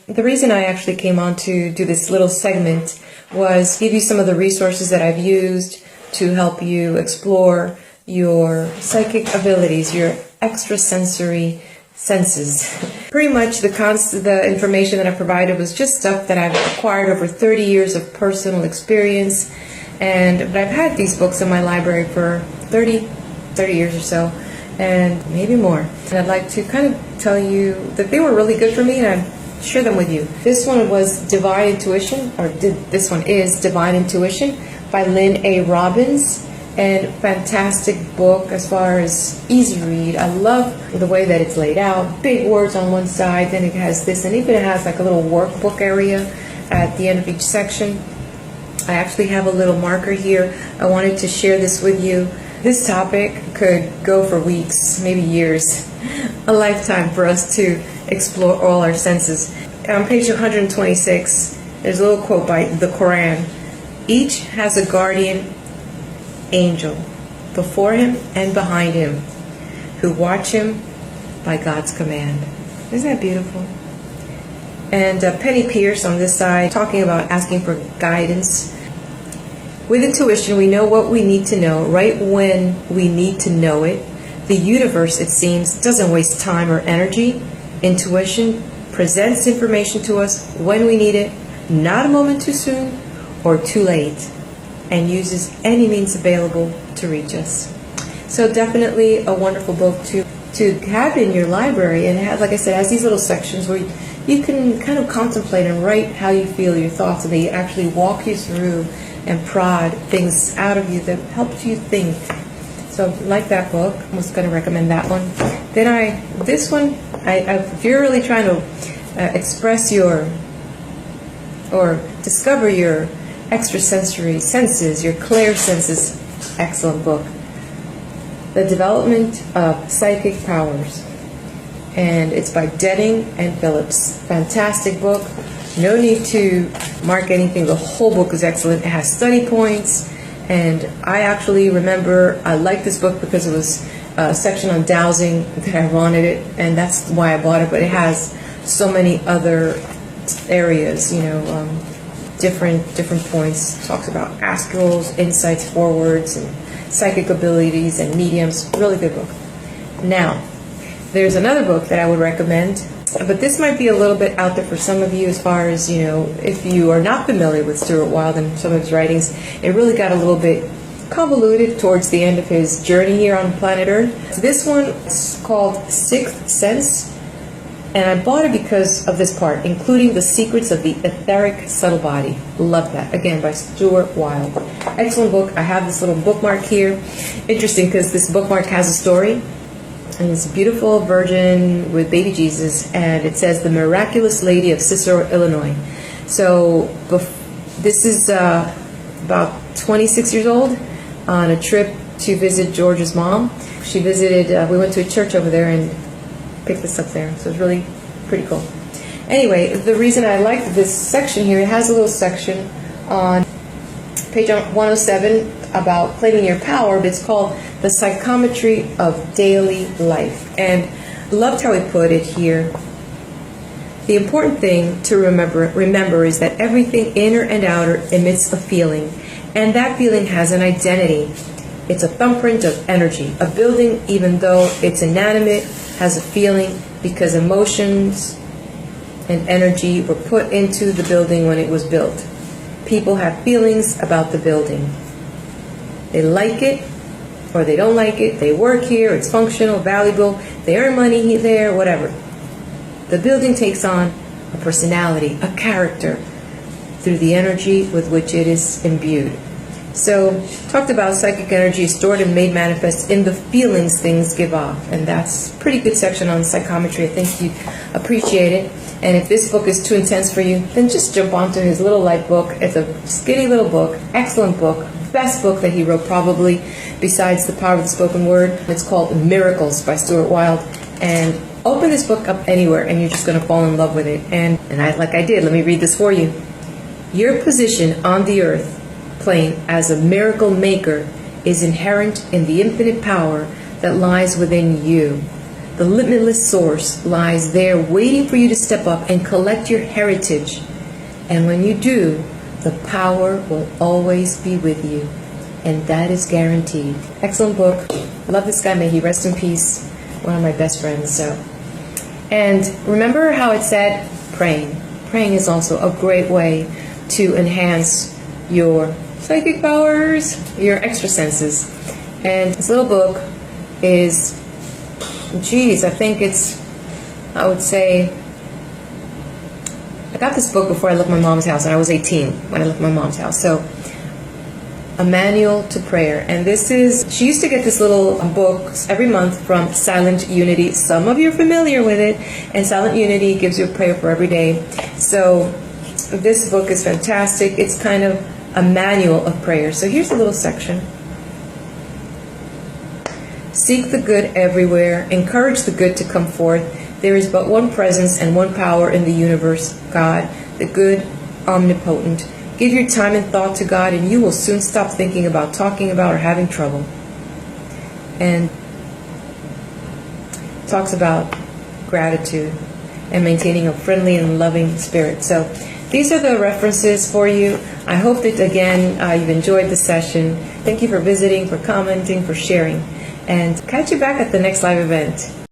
the reason I actually came on to do this little segment was give you some of the resources that I've used to help you explore your psychic abilities, your extrasensory senses. Pretty much the information that I provided was just stuff that I've acquired over 30 years of personal experience. But I've had these books in my library for 30 years or so, and maybe more. And I'd like to kind of tell you that they were really good for me, and I'd share them with you. This one was Divine Intuition, this one is Divine Intuition by Lynn A. Robbins. And fantastic book as far as easy read. I love the way that it's laid out. Big words on one side, then it has this, and even it has like a little workbook area at the end of each section. I actually have a little marker here. I wanted to share this with you. This topic could go for weeks, maybe years, a lifetime for us to explore all our senses. On page 126, there's a little quote by the Quran. Each has a guardian angel before him and behind him who watch him by God's command. Isn't that beautiful? And Penny Pierce on this side talking about asking for guidance. With intuition, we know what we need to know right when we need to know it. The universe, it seems, doesn't waste time or energy. Intuition presents information to us when we need it, not a moment too soon or too late, and uses any means available to reach us. So definitely a wonderful book to have in your library, and it has, like I said, has these little sections where you can kind of contemplate and write how you feel, your thoughts, and they actually walk you through and prod things out of you that helps you think. So like that book, I was going to recommend that one. Then this one, if you're really trying to express or discover your extrasensory senses, your clair senses, excellent book. The Development of Psychic Powers. And it's by Denning and Phillips. Fantastic book. No need to mark anything. The whole book is excellent. It has study points. And I actually remember I liked this book because it was a section on dowsing that I wanted it. And that's why I bought it. But it has so many other areas, different points. Talks about astrals, insights, forwards, and psychic abilities and mediums. Really good book. Now, there's another book that I would recommend, but this might be a little bit out there for some of you as far as, if you are not familiar with Stuart Wilde and some of his writings. It really got a little bit convoluted towards the end of his journey here on planet Earth. This one is called Sixth Sense. And I bought it because of this part, including the secrets of the etheric subtle body. Love that. Again, by Stuart Wilde. Excellent book. I have this little bookmark here. Interesting because this bookmark has a story. And it's a beautiful virgin with baby Jesus. And it says, The Miraculous Lady of Cicero, Illinois. So this is about 26 years old on a trip to visit George's mom. She visited, we went to a church over there and picked this up there. So it's really pretty cool. Anyway, the reason I like this section here, it has a little section on page 107 about claiming your power, but it's called The Psychometry of Daily Life. And loved how he put it here. The important thing to remember is that everything inner and outer emits a feeling, and that feeling has an identity. It's a thumbprint of energy. A building, even though it's inanimate, has a feeling because emotions and energy were put into the building when it was built. People have feelings about the building. They like it or they don't like it. They work here, it's functional, valuable, they earn money there, whatever. The building takes on a personality, a character, through the energy with which it is imbued. So, talked about psychic energy stored and made manifest in the feelings things give off. And that's a pretty good section on psychometry. I think you'd appreciate it. And if this book is too intense for you, then just jump onto his little light book. It's a skinny little book, excellent book, best book that he wrote probably, besides The Power of the Spoken Word. It's called Miracles by Stuart Wilde. And open this book up anywhere and you're just going to fall in love with it. And like I did, let me read this for you. Your position on the earth plane as a miracle maker is inherent in the infinite power that lies within you. The limitless source lies there waiting for you to step up and collect your heritage. And when you do, the power will always be with you. And that is guaranteed. Excellent book. I love this guy. May he rest in peace. One of my best friends. And remember how it said praying. Praying is also a great way to enhance your psychic powers, your extra senses. And this little book is, geez, I think it's, I would say, I got this book before I left my mom's house, and I was 18 when I left my mom's house. So, A Manual to Prayer. And this is, she used to get this little book every month from Silent Unity. Some of you are familiar with it. And Silent Unity gives you a prayer for every day. So, this book is fantastic. It's kind of a manual of prayer. So here's a little section. Seek the good everywhere. Encourage the good to come forth. There is but one presence and one power in the universe, God, the good, omnipotent. Give your time and thought to God, and you will soon stop thinking about, talking about, or having trouble. And talks about gratitude and maintaining a friendly and loving spirit. So these are the references for you. I hope that, again, you've enjoyed the session. Thank you for visiting, for commenting, for sharing. And catch you back at the next live event.